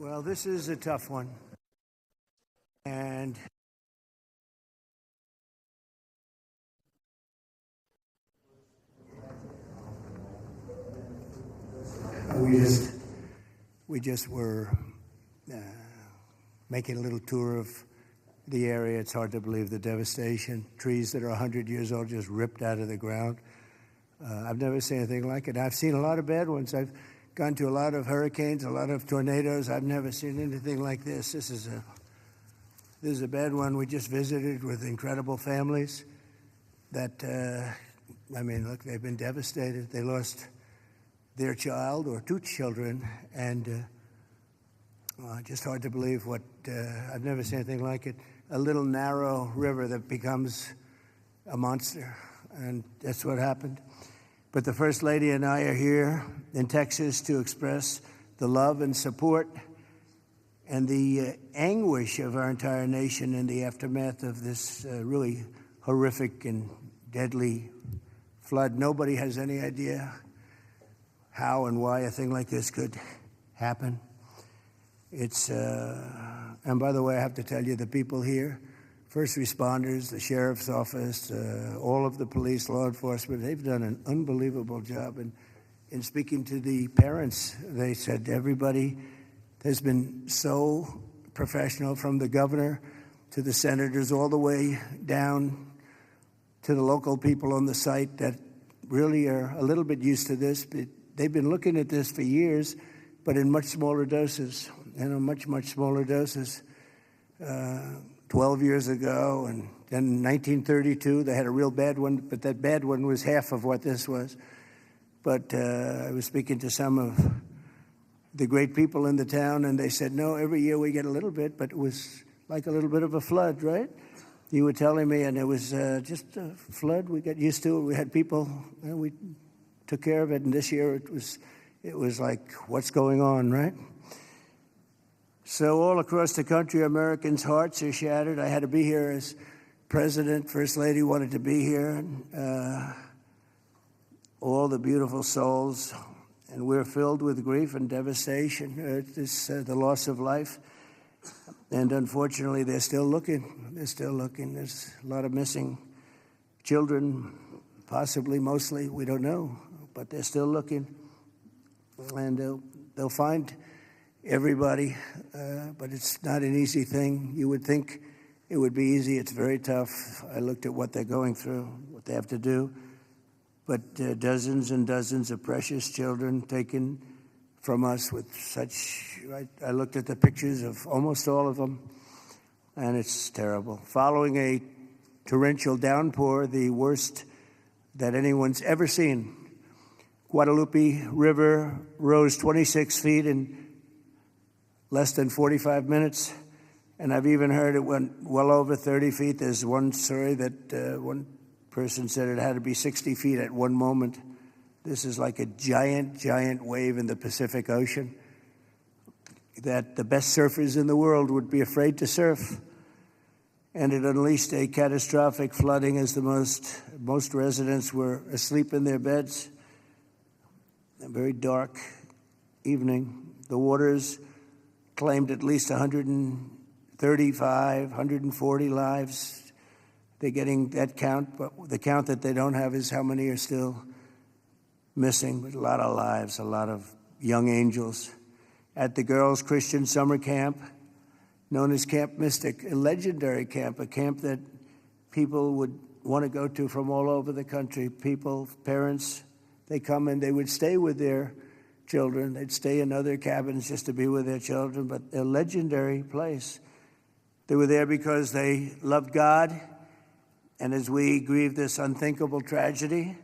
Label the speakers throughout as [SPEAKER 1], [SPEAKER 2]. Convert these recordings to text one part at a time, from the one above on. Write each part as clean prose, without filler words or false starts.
[SPEAKER 1] Well, this is a tough one. And we just were making a little tour of the area. It's hard to believe the devastation. Trees that are 100 years old just ripped out of the ground. I've never seen anything like it. I've seen a lot of bad ones. I've gone to a lot of hurricanes, a lot of tornadoes. I've never seen anything like this. This is a bad one. We just visited with incredible families that, look, they've been devastated. They lost their child or two children, and just hard to believe what, I've never seen anything like it. A little narrow river that becomes a monster, and that's what happened. But the First Lady and I are here in Texas to express the love and support and the anguish of our entire nation in the aftermath of this really horrific and deadly flood. Nobody has any idea how and why a thing like this could happen. And by the way, I have to tell you, the people here, first responders, the sheriff's office, all of the police, law enforcement, they've done an unbelievable job. And in speaking to the parents, they said everybody has been so professional, from the governor to the senators, all the way down to the local people on the site that really are a little bit used to this. They've been looking at this for years, but in much smaller doses, much smaller doses. 12 years ago, and then in 1932, they had a real bad one, but that bad one was half of what this was. But I was speaking to some of the great people in the town, and they said, no, every year we get a little bit, but it was like a little bit of a flood, right? You were telling me, and it was just a flood. We got used to it. We had people, and we took care of it, and this year it was like, what's going on, right? So all across the country, Americans' hearts are shattered. I had to be here as president. First Lady wanted to be here. And, all the beautiful souls. And we're filled with grief and devastation. The loss of life. And unfortunately, they're still looking. There's a lot of missing children, possibly, mostly. We don't know. But they're still looking. And they'll find everybody, but it's not an easy thing. You would think it would be easy. It's very tough. I looked at what they're going through, what they have to do. But dozens and dozens of precious children taken from us with such, I looked at the pictures of almost all of them, and it's terrible. Following a torrential downpour, the worst that anyone's ever seen, Guadalupe River rose 26 feet in less than 45 minutes, and I've even heard it went well over 30 feet. There's one story that one person said it had to be 60 feet at one moment. This is like a giant wave in the Pacific Ocean that the best surfers in the world would be afraid to surf. And it unleashed a catastrophic flooding as most residents were asleep in their beds. A very dark evening. The waters claimed at least 135, 140 lives. They're getting that count, but the count that they don't have is how many are still missing. But a lot of lives, a lot of young angels. At the girls' Christian summer camp, known as Camp Mystic, a legendary camp, a camp that people would want to go to from all over the country. People, parents, they come and they would stay with their children. They'd stay in other cabins just to be with their children, but a legendary place. They were there because they loved God, and as we grieve this unthinkable tragedy,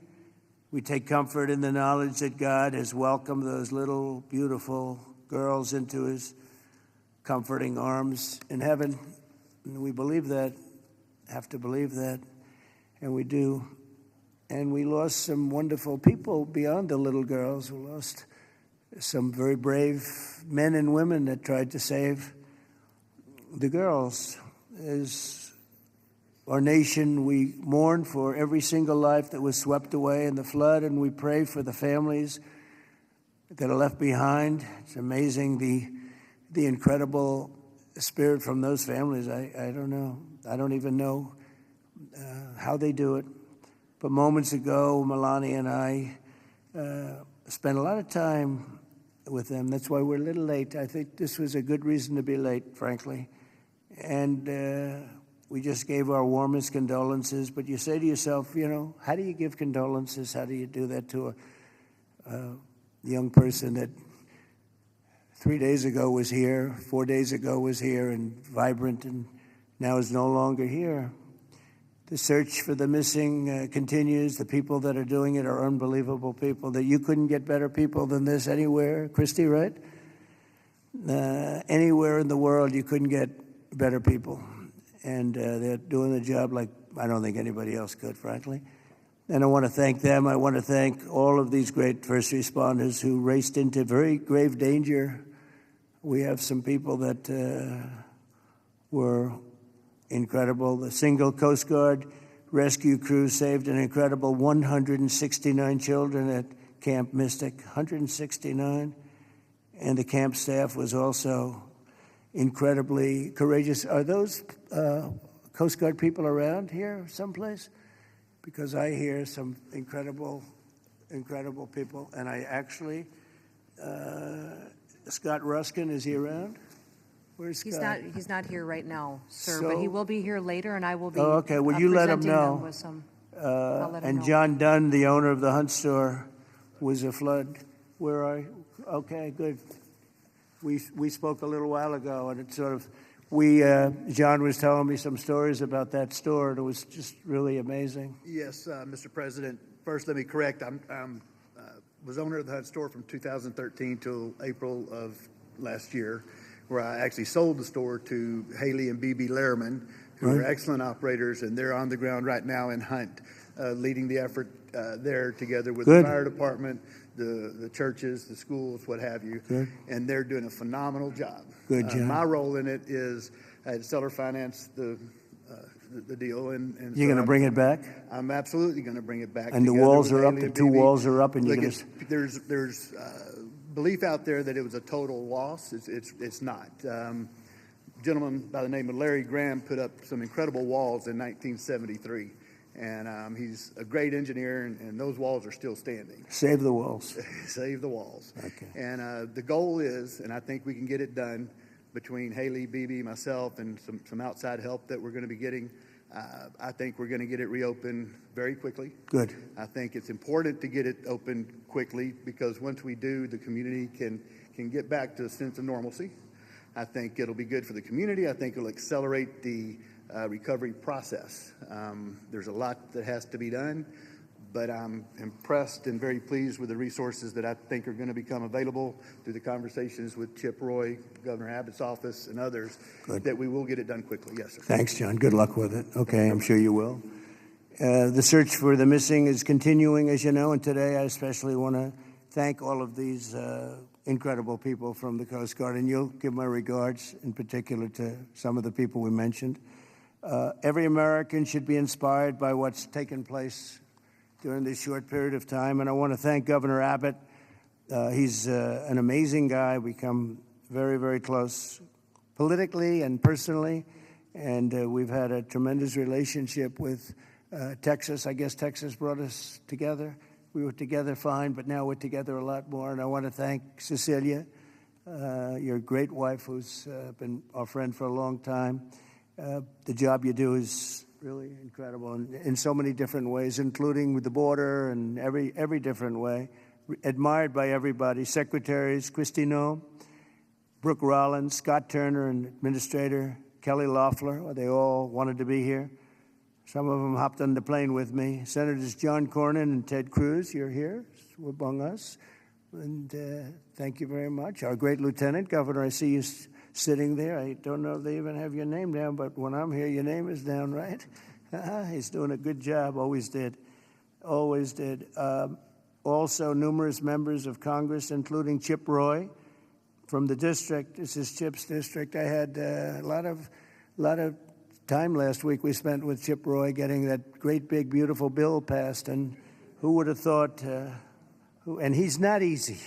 [SPEAKER 1] we take comfort in the knowledge that God has welcomed those little, beautiful girls into his comforting arms in heaven. And we believe that, have to believe that, and we do. And we lost some wonderful people beyond the little girls. We lost some very brave men and women that tried to save the girls. As our nation, we mourn for every single life that was swept away in the flood, and we pray for the families that are left behind. It's amazing the incredible spirit from those families. I don't know. I don't even know how they do it. But moments ago, Melania and I spent a lot of time with them. That's why we're a little late. I think this was a good reason to be late, frankly. And we just gave our warmest condolences. But you say to yourself, you know, how do you give condolences? How do you do that to a young person that 3 days ago was here, 4 days ago was here and vibrant, and now is no longer here? The search for the missing continues. The people that are doing it are unbelievable people. That you couldn't get better people than this anywhere, Christy, right? Anywhere in the world, you couldn't get better people. And they're doing the job like I don't think anybody else could, frankly. And I want to thank them. I want to thank all of these great first responders who raced into very grave danger. We have some people that were incredible. The single Coast Guard rescue crew saved an incredible 169 children at Camp Mystic, 169. And the camp staff was also incredibly courageous. Are those Coast Guard people around here someplace? Because I hear some incredible people. And I actually, Scott Ruskin, is he around? Where's Scott?
[SPEAKER 2] He's not here right now, sir,
[SPEAKER 1] So-
[SPEAKER 2] but he will be here later, and I will be
[SPEAKER 1] okay. Well, you let him
[SPEAKER 2] presenting them
[SPEAKER 1] know.
[SPEAKER 2] with some, I'll let him
[SPEAKER 1] And
[SPEAKER 2] know.
[SPEAKER 1] John Dunn, the owner of the Hunt store, was a flood. Where are you? Okay, good. We spoke a little while ago, and it sort of, John was telling me some stories about that store, and it was just really amazing.
[SPEAKER 3] Yes, Mr. President. First, let me correct. I was owner of the Hunt store from 2013 till April of last year, where I actually sold the store to Haley and BB Lehrman, who are excellent operators, and they're on the ground right now in Hunt, leading the effort there together with
[SPEAKER 1] Good.
[SPEAKER 3] the fire department, the churches, the schools, what have you.
[SPEAKER 1] Good.
[SPEAKER 3] And they're doing a phenomenal job.
[SPEAKER 1] Good job.
[SPEAKER 3] My role in it is I had seller finance the deal, and
[SPEAKER 1] You're
[SPEAKER 3] so
[SPEAKER 1] going to bring it back?
[SPEAKER 3] I'm absolutely going to bring it back.
[SPEAKER 1] And the
[SPEAKER 3] together
[SPEAKER 1] walls
[SPEAKER 3] with
[SPEAKER 1] are up,
[SPEAKER 3] Haley
[SPEAKER 1] the
[SPEAKER 3] and
[SPEAKER 1] two
[SPEAKER 3] BB.
[SPEAKER 1] walls are up, and you're
[SPEAKER 3] Look,
[SPEAKER 1] going to...
[SPEAKER 3] there's belief out there that it was a total loss. It's not. A gentleman by the name of Larry Graham put up some incredible walls in 1973, and he's a great engineer, and those walls are still standing.
[SPEAKER 1] Save the walls.
[SPEAKER 3] Save the walls.
[SPEAKER 1] Okay.
[SPEAKER 3] And the goal is, and I think we can get it done between Haley, BB, myself, and some outside help that we're going to be getting. I think we're going to get it reopened very quickly.
[SPEAKER 1] Good.
[SPEAKER 3] I think it's important to get it open quickly because once we do, the community can get back to a sense of normalcy. I think it'll be good for the community. I think it'll accelerate the recovery process. There's a lot that has to be done, but I'm impressed and very pleased with the resources that I think are going to become available through the conversations with Chip Roy, Governor Abbott's office, and others,
[SPEAKER 1] Good.
[SPEAKER 3] that we will get it done quickly. Yes, sir.
[SPEAKER 1] Thanks, John. Good luck with it. Okay, I'm sure you will. The search for the missing is continuing, as you know, and today I especially want to thank all of these incredible people from the Coast Guard, and you'll give my regards in particular to some of the people we mentioned. Every American should be inspired by what's taken place during this short period of time, and I want to thank Governor Abbott. He's an amazing guy. We come very, very close politically and personally, and we've had a tremendous relationship with Texas. I guess Texas brought us together. We were together fine, but now we're together a lot more. And I want to thank Cecilia, your great wife, who's been our friend for a long time. The job you do is really incredible in so many different ways, including with the border and every different way. Admired by everybody. Secretaries, Christino, Brooke Rollins, Scott Turner, and Administrator Kelly Loeffler, they all wanted to be here. Some of them hopped on the plane with me. Senators John Cornyn and Ted Cruz, you're here among us. And thank you very much. Our great Lieutenant Governor, I see you sitting there. I don't know if they even have your name down, but when I'm here, your name is down, right? He's doing a good job, always did. Always did. Also, numerous members of Congress, including Chip Roy from the district. This is Chip's district. I had a lot of time last week we spent with Chip Roy getting that great, big, beautiful bill passed. And who would have thought, and he's not easy,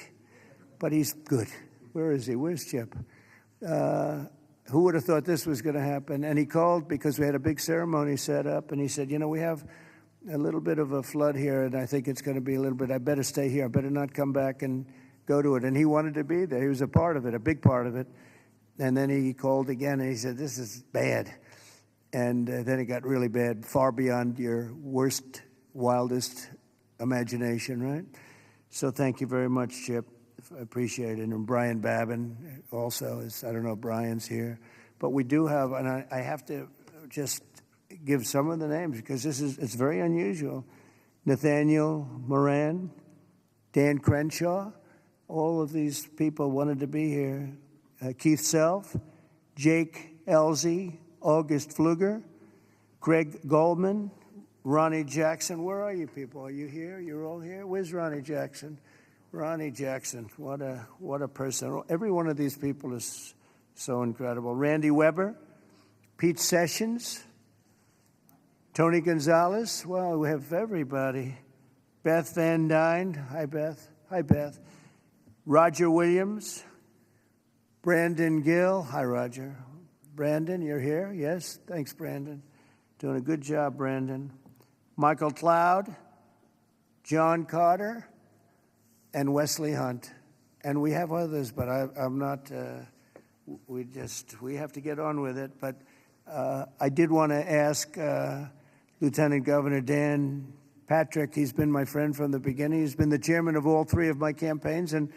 [SPEAKER 1] but he's good. Where is he? Where's Chip? Who would have thought this was going to happen? And he called because we had a big ceremony set up, and he said, we have a little bit of a flood here, and I think it's going to be a little bit, I better stay here. I better not come back and go to it. And he wanted to be there. He was a part of it, a big part of it. And then he called again, and he said, this is bad. And then it got really bad, far beyond your worst, wildest imagination, right? So thank you very much, Chip. I appreciate it. And Brian Babin also is, I don't know if Brian's here. But we do have, and I have to just give some of the names because it's very unusual. Nathaniel Moran, Dan Crenshaw, all of these people wanted to be here. Keith Self, Jake Elzey, August Pfluger, Greg Goldman, Ronnie Jackson. Where are you people? Are you here? You're all here? Where's Ronnie Jackson? Ronnie Jackson, what a person. Every one of these people is so incredible. Randy Weber, Pete Sessions, Tony Gonzalez. Well, we have everybody. Beth Van Dyne. Hi, Beth. Hi, Beth. Roger Williams, Brandon Gill. Hi, Roger. Brandon, you're here? Yes? Thanks, Brandon. Doing a good job, Brandon. Michael Cloud, John Carter, and Wesley Hunt. And we have others, but I'm not, we have to get on with it. But I did want to ask Lieutenant Governor Dan Patrick. He's been my friend from the beginning. He's been the chairman of all three of my campaigns, and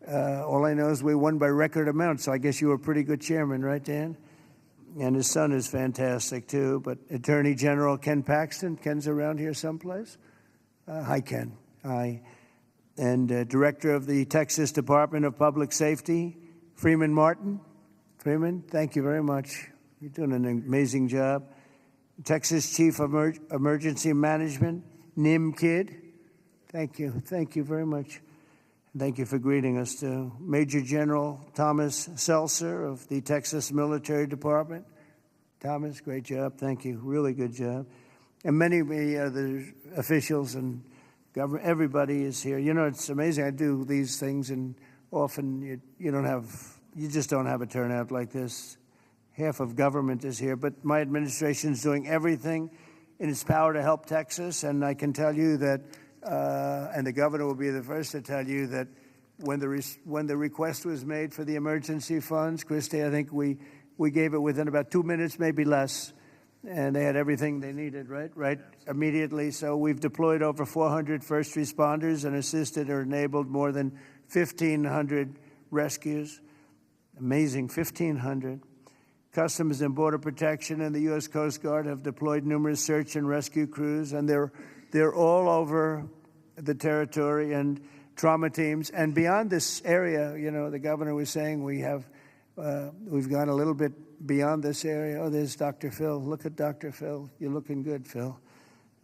[SPEAKER 1] all I know is we won by record amounts, so I guess you were a pretty good chairman, right, Dan? And his son is fantastic, too. But Attorney General Ken Paxton. Ken's around here someplace. Hi, Ken. Hi. And Director of the Texas Department of Public Safety, Freeman Martin. Freeman, thank you very much. You're doing an amazing job. Texas Chief of Emergency Management, Nim Kidd. Thank you. Thank you very much. Thank you for greeting us, too. Major General Thomas Seltzer of the Texas Military Department. Thomas, great job. Thank you. Really good job. And many other officials and government, everybody is here. It's amazing. I do these things, and often you just don't have a turnout like this. Half of government is here, but my administration is doing everything in its power to help Texas, and I can tell you that, and the governor will be the first to tell you that when the request was made for the emergency funds, Christy, I think we gave it within about 2 minutes, maybe less, and they had everything they needed, right, immediately. So we've deployed over 400 first responders and assisted or enabled more than 1,500 rescues. Amazing, 1,500. Customs and Border Protection and the U.S. Coast Guard have deployed numerous search and rescue crews, and they're all over the territory, and trauma teams. And beyond this area, the governor was saying we've gone a little bit beyond this area. Oh, there's Dr. Phil. Look at Dr. Phil. You're looking good, Phil.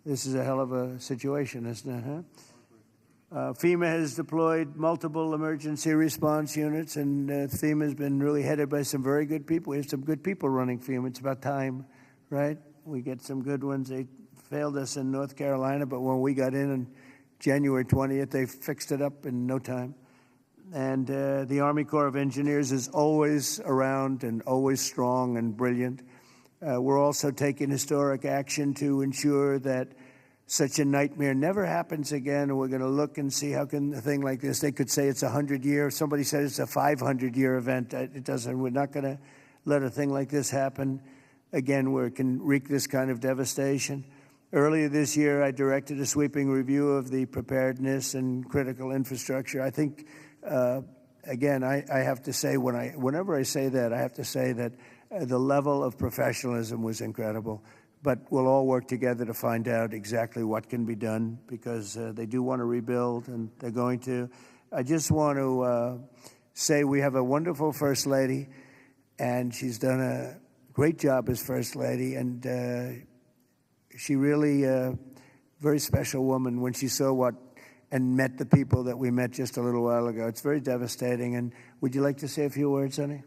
[SPEAKER 1] This is a hell of a situation, isn't it, huh? FEMA has deployed multiple emergency response units, and FEMA has been really headed by some very good people. We have some good people running FEMA. It's about time, right? We get some good ones. They failed us in North Carolina, but when we got in on January 20th, they fixed it up in no time. And the Army Corps of Engineers is always around and always strong and brilliant. We're also taking historic action to ensure that such a nightmare never happens again. And we're going to look and see how can a thing like this, they could say it's 100-year. Somebody said it's a 500-year event. It doesn't. We're not going to let a thing like this happen again where it can wreak this kind of devastation. Earlier this year, I directed a sweeping review of the preparedness and critical infrastructure. I think, again, I have to say, whenever I say that, I have to say that the level of professionalism was incredible. But we'll all work together to find out exactly what can be done because they do want to rebuild, and they're going to. I just want to say we have a wonderful First Lady, and she's done a great job as First Lady, and she really very special woman when she saw and met the people that we met just a little while ago. It's very devastating. And would you like to say a few words, honey?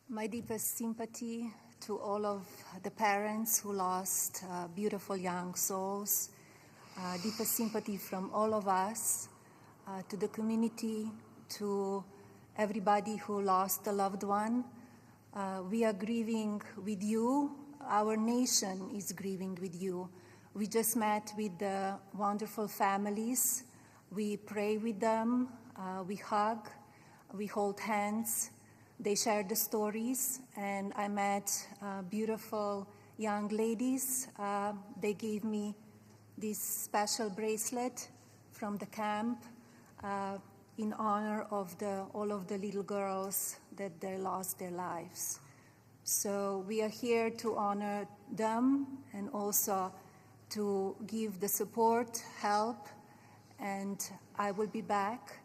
[SPEAKER 4] My deepest sympathy to all of the parents who lost beautiful young souls. Deepest sympathy from all of us to the community, to everybody who lost a loved one. We are grieving with you. Our nation is grieving with you. We just met with the wonderful families. We pray with them, we hug, we hold hands. They share the stories, and I met beautiful young ladies. They gave me this special bracelet from the camp in honor of all of the little girls that they lost their lives. So we are here to honor them and also to give the support, help, and I will be back.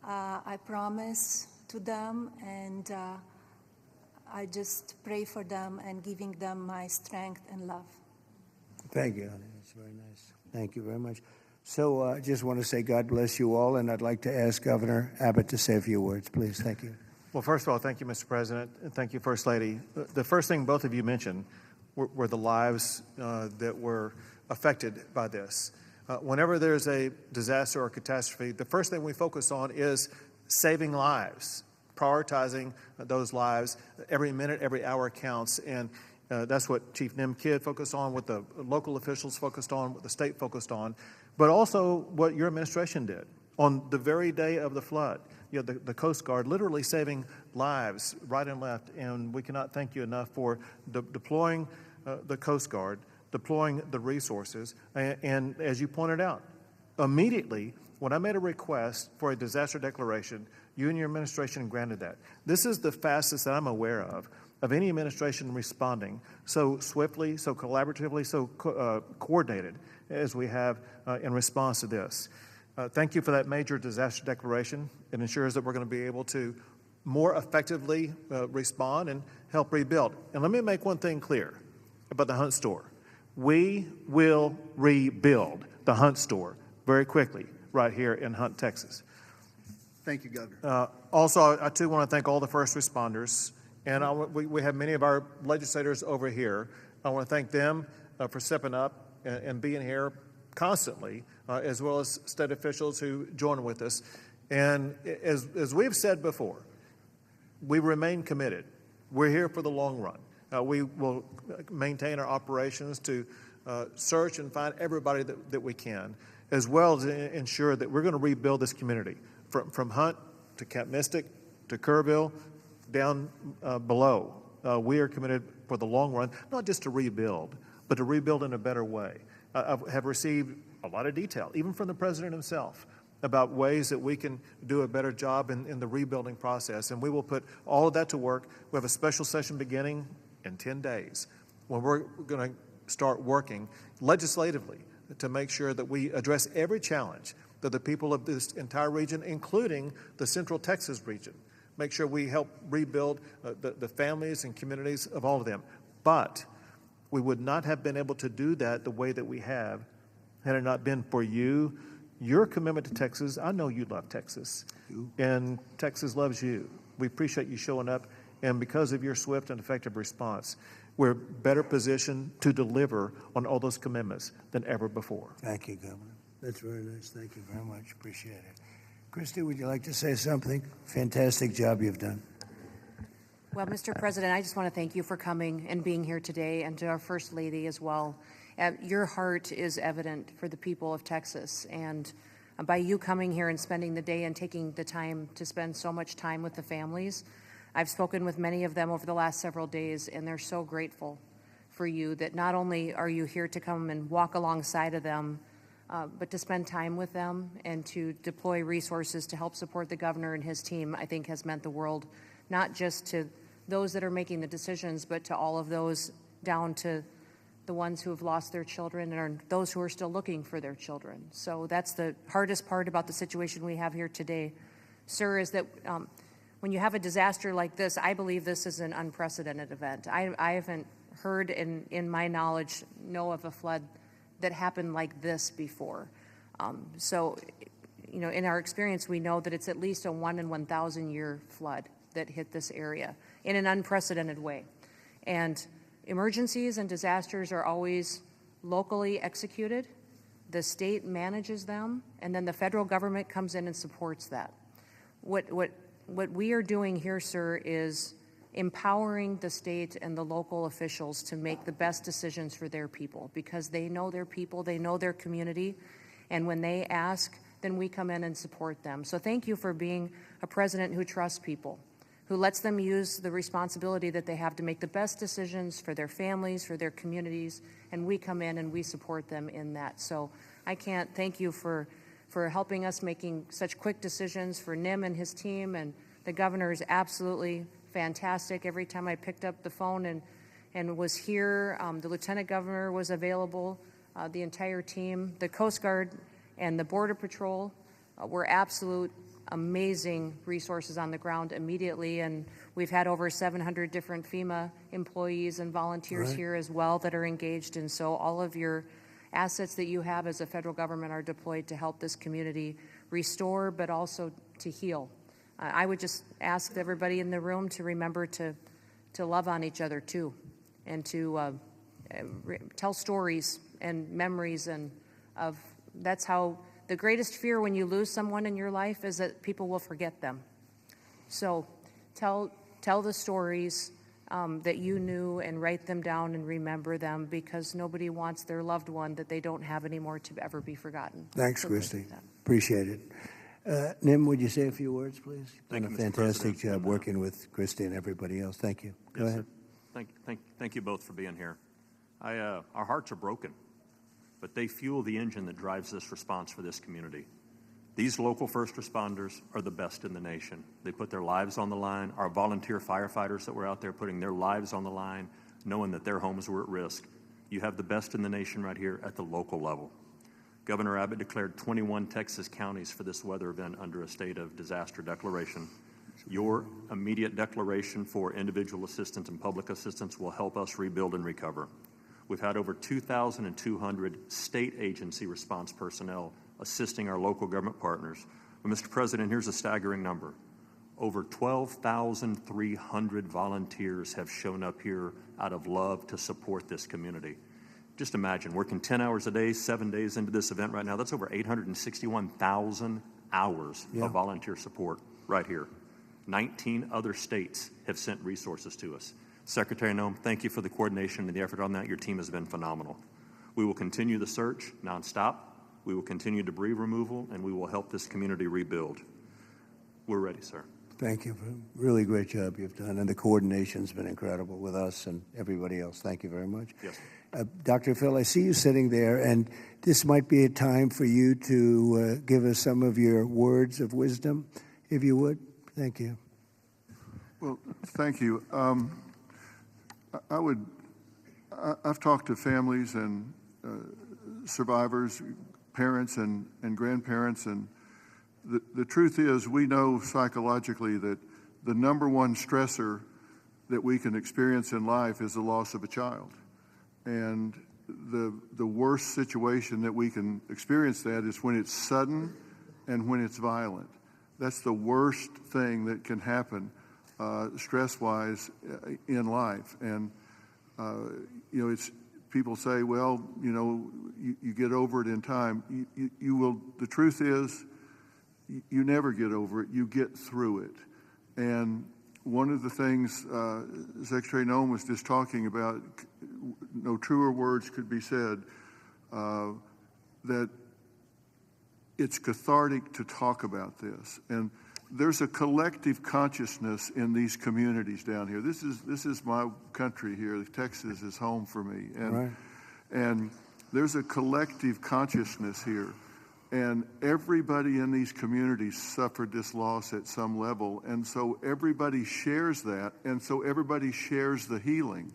[SPEAKER 4] I promise to them, and I just pray for them and giving them my strength and love.
[SPEAKER 1] Thank you, honey. That's very nice. Thank you very much. So I just want to say God bless you all, and I'd like to ask Governor Abbott to say a few words, please. Thank you.
[SPEAKER 5] Well, first of all, thank you, Mr. President, and thank you, First Lady. The first thing both of you mentioned were the lives that were affected by this. Whenever there's a disaster or catastrophe, the first thing we focus on is saving lives, prioritizing those lives. Every minute, every hour counts, and that's what Chief Kidd focused on, what the local officials focused on, what the state focused on, but also what your administration did. On the very day of the flood, you know, the Coast Guard literally saving lives right and left, and we cannot thank you enough for deploying the Coast Guard, deploying the resources, and as you pointed out, immediately when I made a request for a disaster declaration, you and your administration granted that. This is the fastest that I'm aware of any administration responding so swiftly, so collaboratively, so coordinated as we have in response to this. Thank you for that major disaster declaration. It ensures that we're going to be able to more effectively respond and help rebuild. And let me make one thing clear about the Hunt store. We will rebuild the Hunt store very quickly right here in Hunt, Texas.
[SPEAKER 3] Thank you, Governor.
[SPEAKER 5] Also, I too want to thank all the first responders, and we have many of our legislators over here. I want to thank them for stepping up and being here constantly, as well as state officials who join with us. And as we've said before, we remain committed. We're here for the long run. We will maintain our operations to search and find everybody that we can, as well as ensure that we're going to rebuild this community from Hunt to Camp Mystic to Kerrville down below. We are committed for the long run, not just to rebuild, but to rebuild in a better way. I have received a lot of detail, even from the president himself, about ways that we can do a better job in the rebuilding process, and we will put all of that to work. We have a special session beginning in 10 days when we're going to start working legislatively to make sure that we address every challenge that the people of this entire region, including the Central Texas region, make sure we help rebuild the families and communities of all of them. But we would not have been able to do that the way that we have had it not been for you, your commitment to Texas. I know you love Texas, and Texas loves you. We appreciate you showing up, and because of your swift and effective response, we're better positioned to deliver on all those commitments than ever before.
[SPEAKER 1] Thank you, Governor. That's very nice. Thank you very much. Appreciate it. Christy, would you like to say something? Fantastic job you've done.
[SPEAKER 2] Well, Mr. President, I just want to thank you for coming and being here today, and to our First Lady as well. Your heart is evident for the people of Texas, and by you coming here and spending the day and taking the time to spend so much time with the families, I've spoken with many of them over the last several days, and they're so grateful for you that not only are you here to come and walk alongside of them, but to spend time with them and to deploy resources to help support the governor and his team, I think has meant the world, not just to those that are making the decisions, but to all of those down to the ones who have lost their children and those who are still looking for their children. So that's the hardest part about the situation we have here today, sir, is that when you have a disaster like this, I believe this is an unprecedented event. I haven't heard in my knowledge, know of a flood that happened like this before. So, you know, in our experience, we know that it's at least a 1 in 1,000 year flood that hit this area in an unprecedented way. And emergencies and disasters are always locally executed. The state manages them, and then the federal government comes in and supports that. What what we are doing here, sir, is empowering the state and the local officials to make the best decisions for their people, because they know their people, they know their community, and when they ask, then we come in and support them. So thank you for being a president who trusts people, who lets them use the responsibility that they have to make the best decisions for their families, for their communities, and we come in and we support them in that. So I can't thank you for helping us making such quick decisions, for Nim and his team, and the governor is absolutely fantastic. Every time I picked up the phone and was here, the lieutenant governor was available, the entire team, the Coast Guard and the Border Patrol were absolute amazing resources on the ground immediately, and we've had over 700 different FEMA employees and volunteers here as well that are engaged, and so all of your assets that you have as a federal government are deployed to help this community restore, but also to heal. I would just ask everybody in the room to remember to love on each other too, and to tell stories and memories, and that's how the greatest fear when you lose someone in your life is that people will forget them. So tell the stories that you knew, and write them down and remember them, because nobody wants their loved one that they don't have anymore to ever be forgotten.
[SPEAKER 1] Thanks,
[SPEAKER 2] So
[SPEAKER 1] Christy.
[SPEAKER 2] thank you.
[SPEAKER 1] Appreciate it. Nim, would you say a few words, please?
[SPEAKER 6] Thank
[SPEAKER 1] Done
[SPEAKER 6] you,
[SPEAKER 1] a
[SPEAKER 6] Mr.
[SPEAKER 1] fantastic
[SPEAKER 6] President.
[SPEAKER 1] job working with Christy and everybody else. Thank you. Go
[SPEAKER 6] Yes,
[SPEAKER 1] ahead.
[SPEAKER 6] sir. Thank you both for being here. Our hearts are broken, but they fuel the engine that drives this response for this community. These local first responders are the best in the nation. They put their lives on the line. Our volunteer firefighters that were out there putting their lives on the line, knowing that their homes were at risk. You have the best in the nation right here at the local level. Governor Abbott declared 21 Texas counties for this weather event under a state of disaster declaration. Your immediate declaration for individual assistance and public assistance will help us rebuild and recover. We've had over 2,200 state agency response personnel assisting our local government partners. But Mr. President, here's a staggering number. Over 12,300 volunteers have shown up here out of love to support this community. Just imagine, working 10 hours a day, 7 days into this event right now, that's over 861,000 hours of volunteer support right here. 19 other states have sent resources to us. Secretary Noem, thank you for the coordination and the effort on that. Your team has been phenomenal. We will continue the search nonstop. We will continue debris removal, and we will help this community rebuild. We're ready, sir.
[SPEAKER 1] Thank you for a really great job you've done, and the coordination's been incredible with us and everybody else. Thank you very much.
[SPEAKER 6] Yes, sir.
[SPEAKER 1] Dr. Phil, I see you sitting there, and this might be a time for you to give us some of your words of wisdom, if you would. Thank you.
[SPEAKER 7] Well, thank you. I've talked to families and survivors, parents and grandparents, and the truth is we know psychologically that the number one stressor that we can experience in life is the loss of a child. And the worst situation that we can experience that is when it's sudden and when it's violent. That's the worst thing that can happen stress-wise in life. And it's people say, well, you get over it in time. You will. The truth is, you never get over it. You get through it. And one of the things Secretary Noem was just talking about, no truer words could be said, that it's cathartic to talk about this. And there's a collective consciousness in these communities down here. This is my country here. Texas is home for me. And there's a collective consciousness here. And everybody in these communities suffered this loss at some level. And so everybody shares that. And so everybody shares the healing.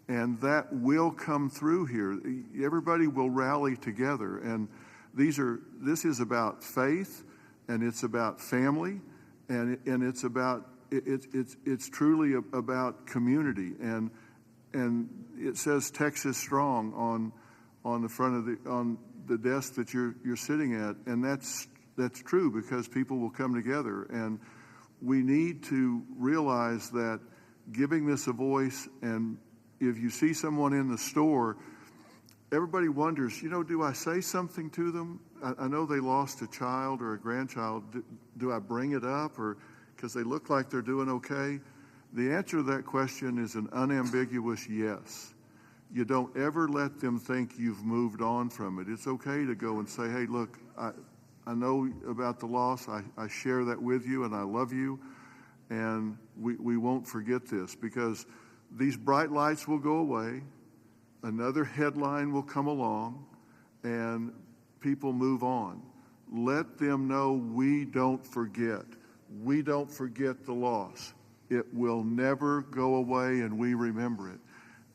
[SPEAKER 7] And that will come through here. Everybody will rally together. And this is about faith, and it's about family, and it's about it's truly about community. And it says Texas Strong on the front of the desk that you're sitting at, and that's true, because people will come together, and we need to realize that giving this a voice. And if you see someone in the store, everybody wonders, do I say something to them? I know they lost a child or a grandchild. Do I bring it up, or because they look like they're doing okay? The answer to that question is an unambiguous yes. You don't ever let them think you've moved on from it. It's okay to go and say, hey, look, I know about the loss. I share that with you, and I love you, and we won't forget this, because these bright lights will go away. Another headline will come along, and people move on. Let them know we don't forget. We don't forget the loss. It will never go away, and we remember it.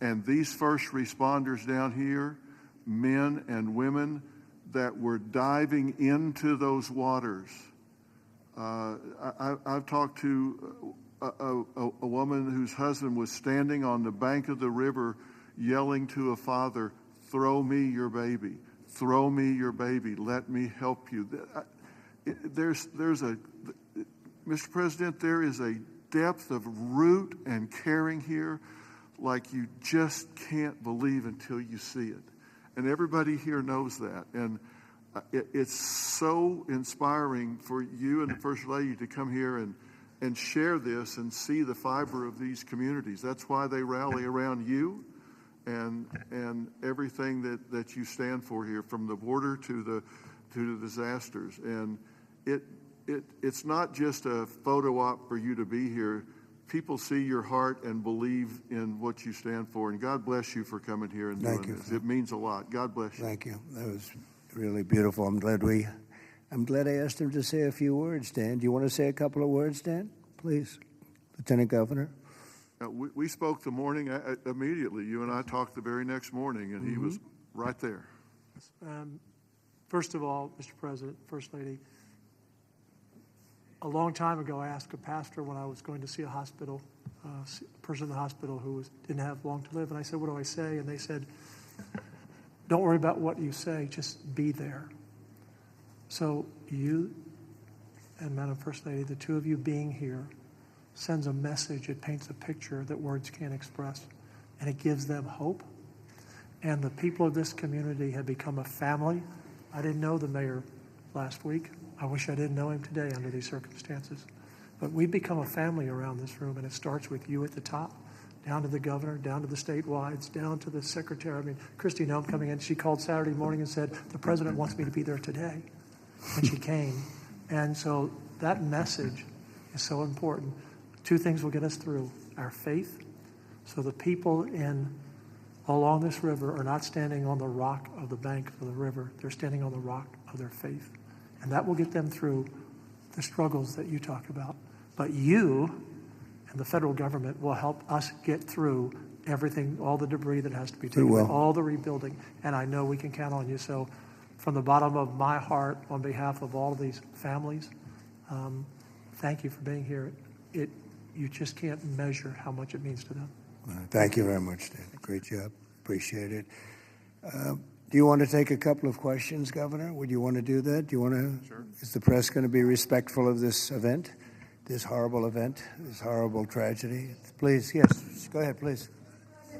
[SPEAKER 7] And these first responders down here, men and women that were diving into those waters. I've talked to a woman whose husband was standing on the bank of the river yelling to a father, throw me your baby, throw me your baby, let me help you. Mr. President, there is a depth of root and caring here like you just can't believe until you see it. And everybody here knows that. And it's so inspiring for you and the First Lady to come here and share this and see the fiber of these communities. That's why they rally around you and everything that you stand for here, from the border to the disasters. And it's not just a photo op for you to be here. People see your heart and believe in what you stand for. And God bless you for coming here and doing this. It means a lot. God bless you.
[SPEAKER 1] Thank you. That was really beautiful. I'm glad I asked him to say a few words, Dan. Do you want to say a couple of words, Dan? Please, Lieutenant Governor.
[SPEAKER 7] We spoke the morning immediately. You and I talked the very next morning, and he was right there.
[SPEAKER 8] First of all, Mr. President, First Lady, a long time ago, I asked a pastor when I was going to see a hospital, a person in the hospital who didn't have long to live, and I said, what do I say? And they said, don't worry about what you say, just be there. So you and Madam First Lady, the two of you being here, sends a message. It paints a picture that words can't express, and it gives them hope. And the people of this community have become a family. I didn't know the mayor last week. I wish I didn't know him today under these circumstances. But we've become a family around this room, and it starts with you at the top, down to the governor, down to the statewide, down to the secretary. I mean, Christy Nome coming in, she called Saturday morning and said, the president wants me to be there today. And she came. And so that message is so important. Two things will get us through: our faith. So the people along this river are not standing on the rock of the bank of the river. They're standing on the rock of their faith. And that will get them through the struggles that you talk about. But you and the federal government will help us get through everything, all the debris that has to be taken, all the rebuilding. And I know we can count on you. So from the bottom of my heart, on behalf of all of these families, thank you for being here. You just can't measure how much it means to them.
[SPEAKER 1] Thank you very much, Dan. Great job. Appreciate it. Do you want to take a couple of questions, Governor? Would you want to do that? Do you want to? Sure. Is the press going to be respectful of this event, this horrible event, this horrible tragedy? Please, yes. Go ahead, please.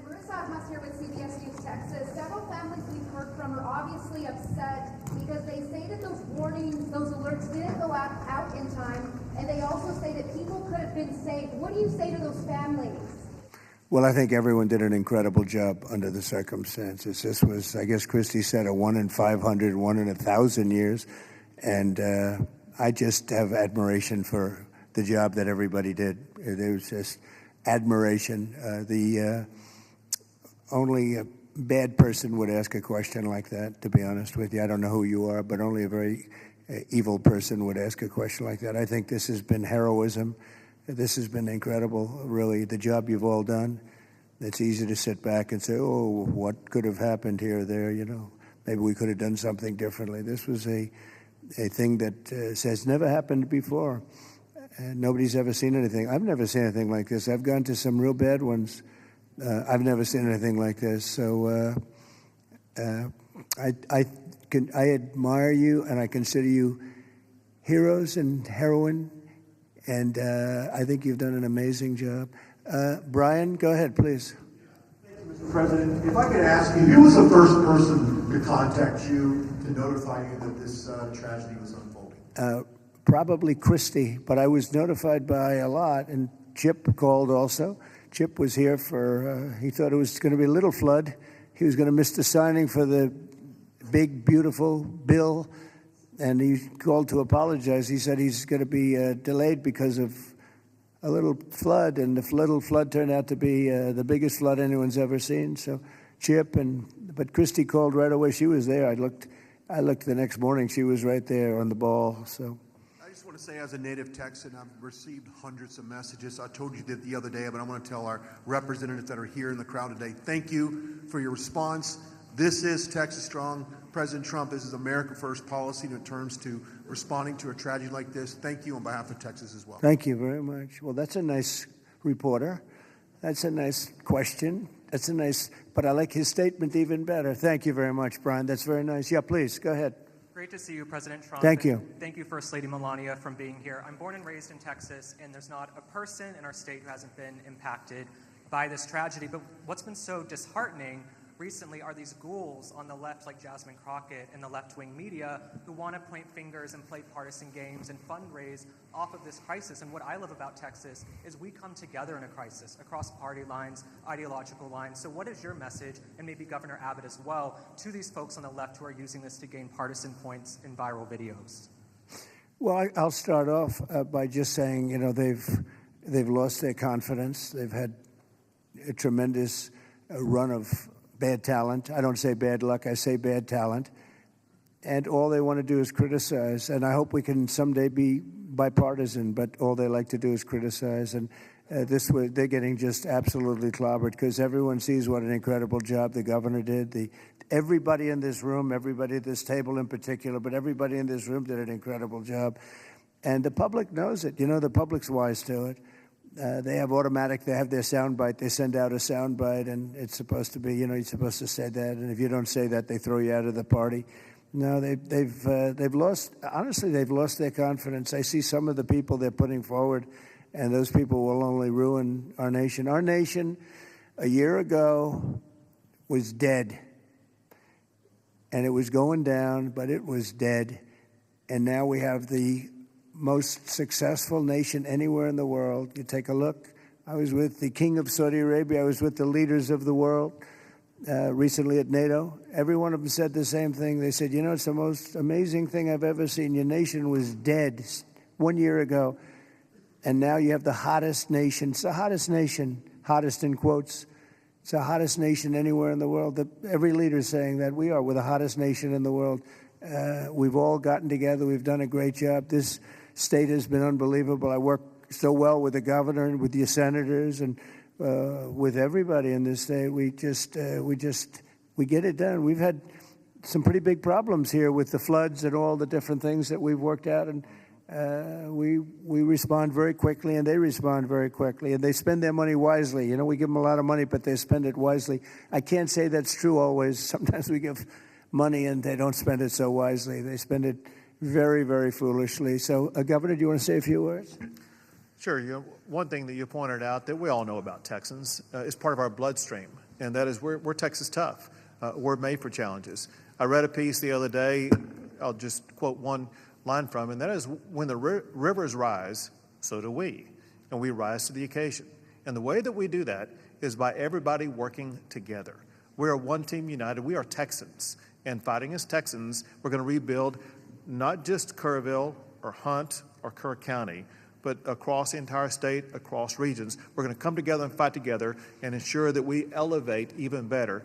[SPEAKER 9] Marissa Atmas here with CBS News Texas. Several families we've heard from are obviously upset because they say that those warnings, those alerts didn't go out in time, and they also say that people could have been saved. What do you say to those families?
[SPEAKER 1] Well, I think everyone did an incredible job under the circumstances. This was, I guess Christy said, a 1 in 500, 1 in 1,000 years. And I just have admiration for the job that everybody did. There was just admiration. Only a bad person would ask a question like that, to be honest with you. I don't know who you are, but only a very evil person would ask a question like that. I think this has been heroism. This has been incredible, really, the job you've all done. It's easy to sit back and say, oh, what could have happened here or there, you know. Maybe we could have done something differently. This was a thing that has never happened before. Nobody's ever seen anything. I've never seen anything like this. I've gone to some real bad ones. I've never seen anything like this. So I admire you, and I consider you heroes and heroine. And I think you've done an amazing job. Brian, go ahead, please.
[SPEAKER 10] Thank you, Mr. President. If I could ask you, who was the first person to contact you to notify you that this tragedy was unfolding?
[SPEAKER 1] probably Christie, but I was notified by a lot, and Chip called also. Chip was here for, he thought it was going to be a little flood. He was going to miss the signing for the big, beautiful bill, and he called to apologize. He said he's going to be delayed because of a little flood, and the little flood turned out to be the biggest flood anyone's ever seen. So Chip, but Christie called right away. She was there. I looked the next morning. She was right there on the ball. So
[SPEAKER 10] I just want to say, as a native Texan, I've received hundreds of messages. I told you that the other day, but I want to tell our representatives that are here in the crowd today, thank you for your response. This is Texas Strong. President Trump, this is America First policy in terms to responding to a tragedy like this. Thank you on behalf of Texas as well.
[SPEAKER 1] Thank you very much. Well, that's a nice reporter. That's a nice question. But I like his statement even better. Thank you very much, Brian. That's very nice. Yeah, please, go ahead.
[SPEAKER 11] Great to see you, President Trump.
[SPEAKER 1] Thank you.
[SPEAKER 11] Thank you, First Lady Melania, for being here. I'm born and raised in Texas, and there's not a person in our state who hasn't been impacted by this tragedy. But what's been so disheartening recently are these ghouls on the left, like Jasmine Crockett and the left-wing media, who want to point fingers and play partisan games and fundraise off of this crisis. And what I love about Texas is we come together in a crisis across party lines, ideological lines. So what is your message, and maybe Governor Abbott as well, to these folks on the left who are using this to gain partisan points in viral videos?
[SPEAKER 1] Well, I'll start off by just saying, they've lost their confidence. They've had a tremendous run of bad talent. I don't say bad luck, I say bad talent. And all they want to do is criticize. And I hope we can someday be bipartisan, but all they like to do is criticize. And they're getting just absolutely clobbered because everyone sees what an incredible job the governor did. Everybody in this room, everybody at this table in particular, but everybody in this room did an incredible job. And the public knows it. The public's wise to it. They have their soundbite. They send out a soundbite, and it's supposed to be, you're supposed to say that. And if you don't say that, they throw you out of the party. No, they've lost. Honestly, they've lost their confidence. I see some of the people they're putting forward, and those people will only ruin our nation. Our nation, a year ago, was dead, and it was going down, but it was dead. And now we have the most successful nation anywhere in the world. You take a look. I was with the King of Saudi Arabia. I was with the leaders of the world recently at NATO. Every one of them said the same thing. They said, it's the most amazing thing I've ever seen. Your nation was dead 1 year ago, and now you have the hottest nation. It's the hottest nation, hottest in quotes. It's the hottest nation anywhere in the world. Every leader is saying that we're the hottest nation in the world. We've all gotten together. We've done a great job. This state has been unbelievable. I work so well with the governor and with your senators and with everybody in this state. We get it done. We've had some pretty big problems here with the floods and all the different things that we've worked out, and we respond very quickly, and they respond very quickly, and they spend their money wisely. We give them a lot of money, but they spend it wisely. I can't say that's true always. Sometimes we give money and they don't spend it so wisely. They spend it very, very foolishly. So, Governor, do you want to say a few words?
[SPEAKER 5] Sure. One thing that you pointed out that we all know about Texans is part of our bloodstream, and that is we're Texas tough. We're made for challenges. I read a piece the other day. I'll just quote one line from it, and that is, when the rivers rise, so do we, and we rise to the occasion. And the way that we do that is by everybody working together. We are one team united. We are Texans, and fighting as Texans, we're going to rebuild not just Kerrville or Hunt or Kerr County, but across the entire state, across regions. We're going to come together and fight together and ensure that we elevate even better,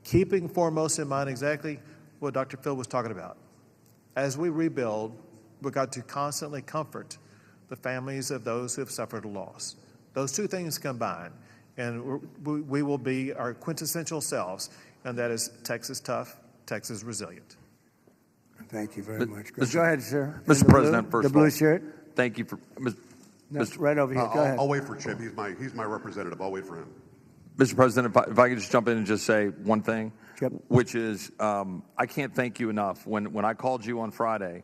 [SPEAKER 5] keeping foremost in mind exactly what Dr. Phil was talking about. As we rebuild, we've got to constantly comfort the families of those who have suffered a loss. Those two things combine, and we will be our quintessential selves, and that is Texas tough, Texas resilient.
[SPEAKER 1] Thank you very much. Go ahead, sir.
[SPEAKER 12] Mr. President,
[SPEAKER 1] the blue shirt.
[SPEAKER 12] Thank you for
[SPEAKER 1] right over here. Go ahead.
[SPEAKER 13] I'll wait for Chip. He's my representative. I'll wait for him.
[SPEAKER 12] Mr. President, if I could just jump in and just say one thing,
[SPEAKER 1] Chip.
[SPEAKER 12] Which is I can't thank you enough. When I called you on Friday,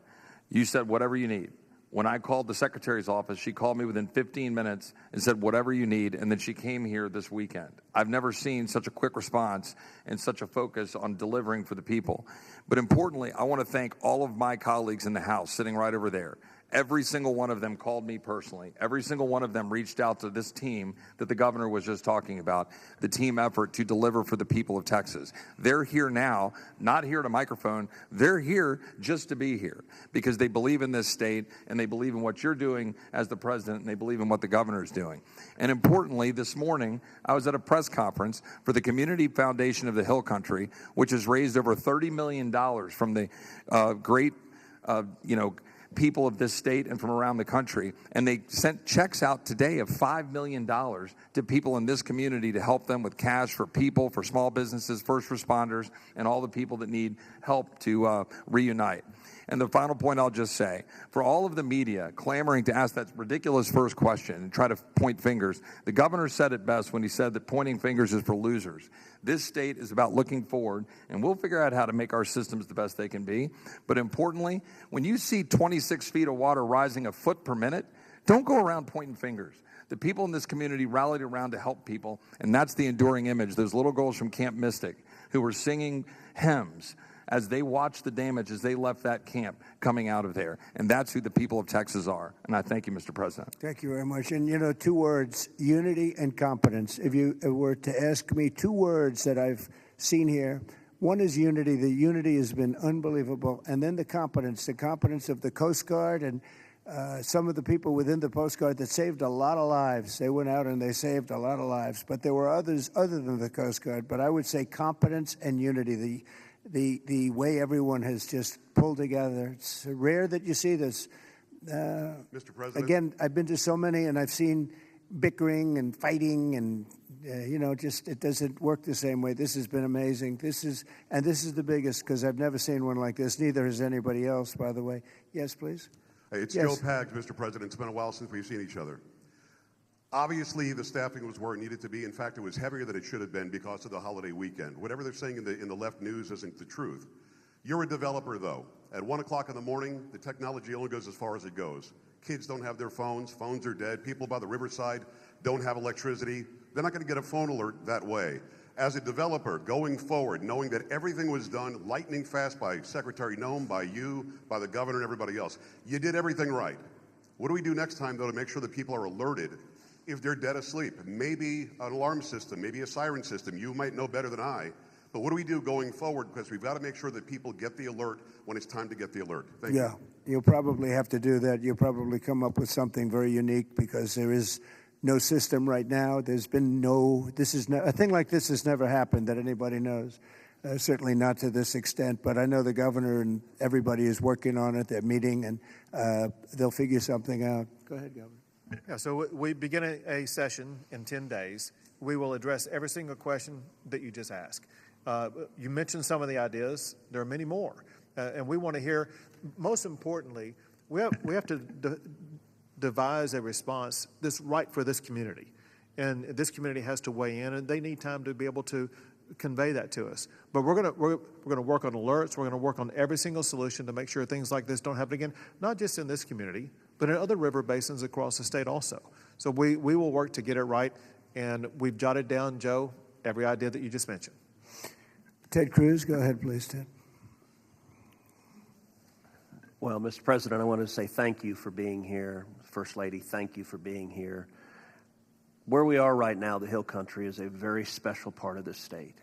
[SPEAKER 12] you said whatever you need. When I called the secretary's office, she called me within 15 minutes and said whatever you need, and then she came here this weekend. I've never seen such a quick response and such a focus on delivering for the people. But importantly, I want to thank all of my colleagues in the House sitting right over there. Every single one of them called me personally. Every single one of them reached out to this team that the governor was just talking about, the team effort to deliver for the people of Texas. They're here now, not here at a microphone. They're here just to be here because they believe in this state and they believe in what you're doing as the president and they believe in what the governor is doing. And importantly, this morning, I was at a press conference for the Community Foundation of the Hill Country, which has raised over $30 million from the great, people of this state and from around the country, and they sent checks out today of $5 million to people in this community to help them with cash for people, for small businesses, first responders, and all the people that need help to reunite. And the final point I'll just say, for all of the media clamoring to ask that ridiculous first question and try to point fingers, the governor said it best when he said that pointing fingers is for losers. This state is about looking forward, and we'll figure out how to make our systems the best they can be. But importantly, when you see 26 feet of water rising a foot per minute, don't go around pointing fingers. The people in this community rallied around to help people, and that's the enduring image. Those little girls from Camp Mystic who were singing hymns as they watched the damage as they left that camp coming out of there. And that's who the people of Texas are. And I thank you, Mr. President.
[SPEAKER 1] Thank you very much. And, 2 words, unity and competence. If you were to ask me 2 words that I've seen here, one is unity. The unity has been unbelievable. And then the competence of the Coast Guard and some of the people within the Coast Guard that saved a lot of lives. They went out and they saved a lot of lives. But there were others other than the Coast Guard. But I would say competence and unity, the way everyone has just pulled together. It's rare that you see this.
[SPEAKER 13] Mr. President.
[SPEAKER 1] Again, I've been to so many, and I've seen bickering and fighting, and just it doesn't work the same way. This has been amazing. This is the biggest because I've never seen one like this. Neither has anybody else, by the way. Yes, please.
[SPEAKER 13] Hey, it's
[SPEAKER 1] Yes.
[SPEAKER 13] Joe Pags, Mr. President. It's been a while since we've seen each other. Obviously, the staffing was where it needed to be. In fact, it was heavier than it should have been because of the holiday weekend. Whatever they're saying in the left news isn't the truth. You're a developer, though. At 1 o'clock in the morning, the technology only goes as far as it goes. Kids don't have their phones. Phones are dead. People by the riverside don't have electricity. They're not going to get a phone alert that way. As a developer, going forward, knowing that everything was done lightning fast by Secretary Noem, by you, by the governor, and everybody else, you did everything right. What do we do next time, though, to make sure that people are alerted if they're dead asleep? Maybe an alarm system, maybe a siren system. You might know better than I. But what do we do going forward? Because we've got to make sure that people get the alert when it's time to get the alert. Thank you.
[SPEAKER 1] Yeah, you'll probably have to do that. You'll probably come up with something very unique because there is no system right now. There's been a thing like this has never happened that anybody knows. Certainly not to this extent, but I know the governor and everybody is working on it. They're meeting, and they'll figure something out. Go ahead, Governor.
[SPEAKER 5] Yeah, so we begin a session in 10 days. We will address every single question that you just asked. You mentioned some of the ideas. There are many more. And we want to hear, most importantly, we have to devise a response that's right for this community. And this community has to weigh in, and they need time to be able to convey that to us. But we're going to work on alerts. We're going to work on every single solution to make sure things like this don't happen again, not just in this community, but in other river basins across the state also. So we will work to get it right, and we've jotted down, Joe, every idea that you just mentioned.
[SPEAKER 1] Ted Cruz, go ahead, please, Ted.
[SPEAKER 14] Well, Mr. President, I want to say thank you for being here. First Lady, thank you for being here. Where we are right now, the Hill Country, is a very special part of the state.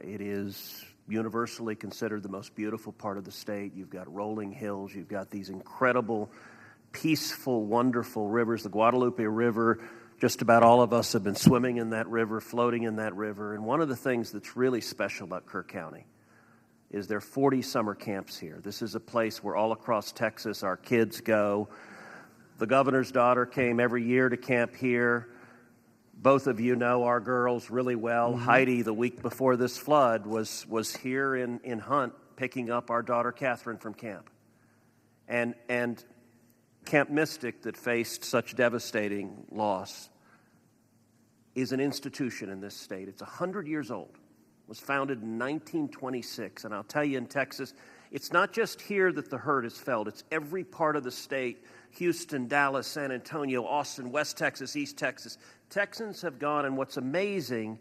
[SPEAKER 14] It is universally considered the most beautiful part of the state. You've got rolling hills. You've got these incredible, peaceful, wonderful rivers. The Guadalupe River, just about all of us have been swimming in that river, floating in that river. And one of the things that's really special about Kirk County is there are 40 summer camps here. This is a place where all across Texas our kids go. The governor's daughter came every year to camp here. Both of you know our girls really well. Mm-hmm. Heidi, the week before this flood, was here in Hunt picking up our daughter Catherine from camp. And Camp Mystic, that faced such devastating loss, is an institution in this state. It's 100 years old. It was founded in 1926. And I'll tell you, in Texas, it's not just here that the hurt is felt. It's every part of the state. Houston, Dallas, San Antonio, Austin, West Texas, East Texas. Texans have gone, and what's amazing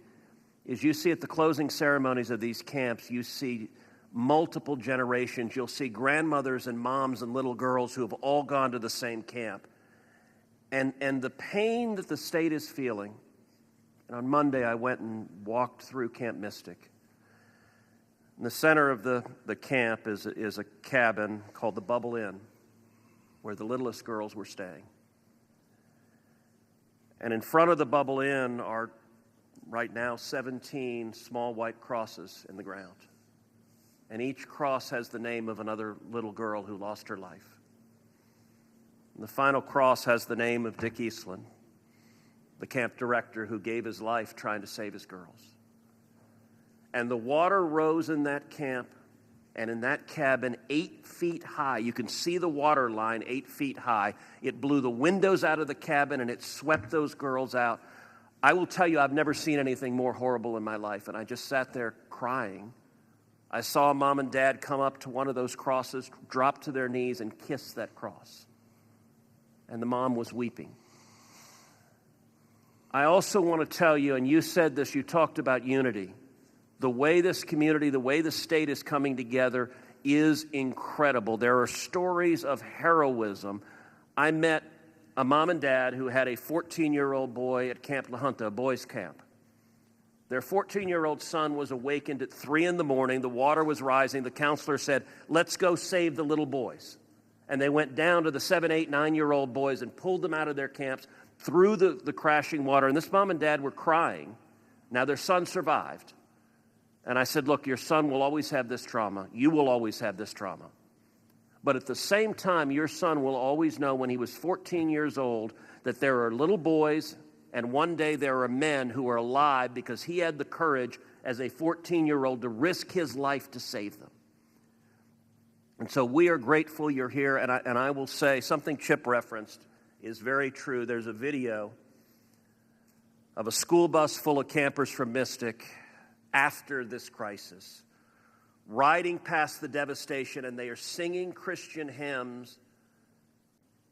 [SPEAKER 14] is you see at the closing ceremonies of these camps, you see multiple generations. You'll see grandmothers and moms and little girls who have all gone to the same camp. And the pain that the state is feeling. And on Monday, I went and walked through Camp Mystic. In the center of the camp is a cabin called the Bubble Inn, where the littlest girls were staying. And in front of the Bubble Inn are right now 17 small white crosses in the ground. And each cross has the name of another little girl who lost her life. And the final cross has the name of Dick Eastland, the camp director who gave his life trying to save his girls. And the water rose in that camp and in that cabin 8 feet high. You can see the water line 8 feet high. It blew the windows out of the cabin and it swept those girls out. I will tell you, I've never seen anything more horrible in my life. And I just sat there crying. I saw Mom and Dad come up to one of those crosses, drop to their knees and kiss that cross. And the mom was weeping. I also want to tell you, and you said this, you talked about unity. The way this community, the way the state is coming together is incredible. There are stories of heroism. I met a mom and dad who had a 14-year-old boy at Camp La Junta, a boys' camp. Their 14-year-old son was awakened at 3 in the morning. The water was rising. The counselor said, let's go save the little boys. And they went down to the 7, 8, 9-year-old boys and pulled them out of their camps through the crashing water. And this mom and dad were crying. Now, their son survived. And I said, look, your son will always have this trauma. You will always have this trauma. But at the same time, your son will always know when he was 14 years old that there are little boys and one day there are men who are alive because he had the courage as a 14-year-old to risk his life to save them. And so we are grateful you're here. And I will say something Chip referenced is very true. There's a video of a school bus full of campers from Mystic after this crisis, riding past the devastation, and they are singing Christian hymns.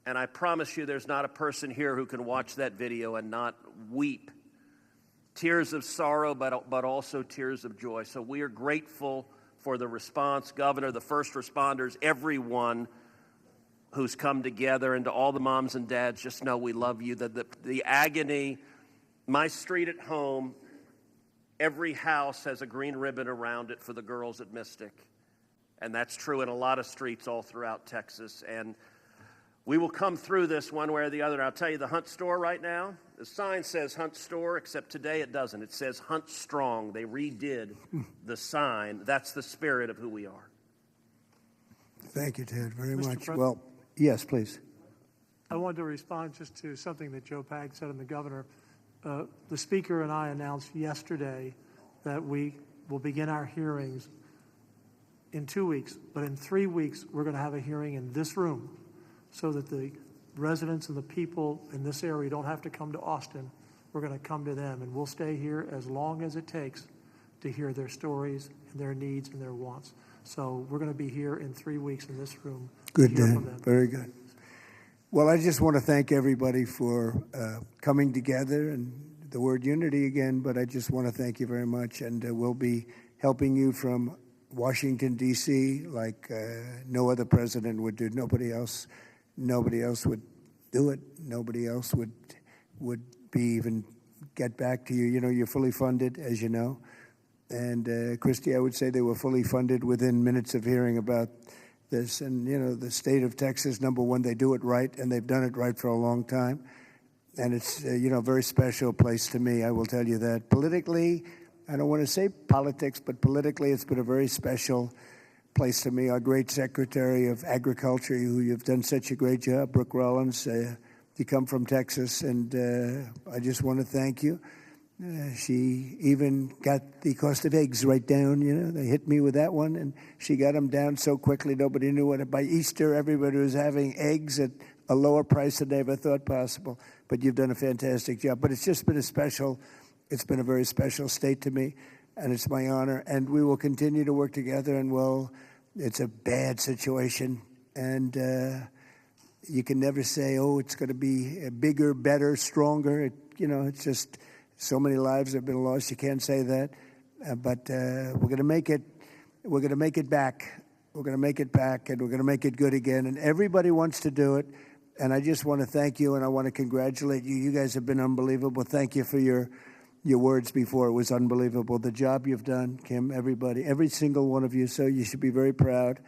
[SPEAKER 14] And I promise you there's not a person here who can watch that video and not weep. Tears of sorrow, but also tears of joy. So we are grateful for the response, Governor, the first responders, everyone who's come together, and to all the moms and dads, just know we love you. The agony, my street at home, every house has a green ribbon around it for the girls at Mystic. And that's true in a lot of streets all throughout Texas. And we will come through this one way or the other. And I'll tell you, the Hunt store right now, the sign says Hunt store, except today it doesn't. It says Hunt Strong. They redid the sign. That's the spirit of who we are.
[SPEAKER 1] Thank you, Ted, very
[SPEAKER 8] Mr.
[SPEAKER 1] much.
[SPEAKER 8] President?
[SPEAKER 1] Well, yes, please.
[SPEAKER 8] I wanted to respond just to something that Joe Pag said and the governor. The speaker and I announced yesterday that we will begin our hearings in 2 weeks, but in 3 weeks we're going to have a hearing in this room so that the residents and the people in this area don't have to come to Austin. We're going to come to them, and we'll stay here as long as it takes to hear their stories and their needs and their wants. So we're going to be here in 3 weeks in this room.
[SPEAKER 1] Good,
[SPEAKER 8] to hear
[SPEAKER 1] Dan.
[SPEAKER 8] from them.
[SPEAKER 1] Very good. Well, I just want to thank everybody for coming together, and the word unity again, but I just want to thank you very much. And we'll be helping you from Washington, D.C., like no other president would do. Nobody else would do it. Nobody else would be even get back to you. You know, you're fully funded, as you know. And Christy, I would say they were fully funded within minutes of hearing about this. And, you know, the state of Texas, number one, they do it right, and they've done it right for a long time. And it's, you know, a very special place to me, I will tell you that. Politically, I don't want to say politics, but politically it's been a very special place to me. Our great Secretary of Agriculture, who you've done such a great job, Brooke Rollins, you come from Texas, and I just want to thank you. She even got the cost of eggs right down, you know. They hit me with that one, and she got them down so quickly nobody knew what. By Easter, everybody was having eggs at a lower price than they ever thought possible. But you've done a fantastic job. But it's just been it's been a very special state to me, and it's my honor. And we will continue to work together, and it's a bad situation, and you can never say, oh, it's going to be bigger, better, stronger. It's just so many lives have been lost. You can't say that. But we're going to make it We're going to make it back. We're going to make it back, and we're going to make it good again. And everybody wants to do it. And I just want to thank you, and I want to congratulate you. You guys have been unbelievable. Thank you for your words before. It was unbelievable. The job you've done, Kim, everybody, every single one of you. So you should be very proud,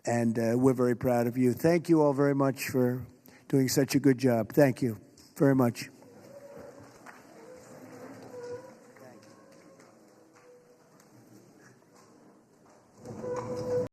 [SPEAKER 1] and we're very proud of you. Thank you all very much for doing such a good job. Thank you very much.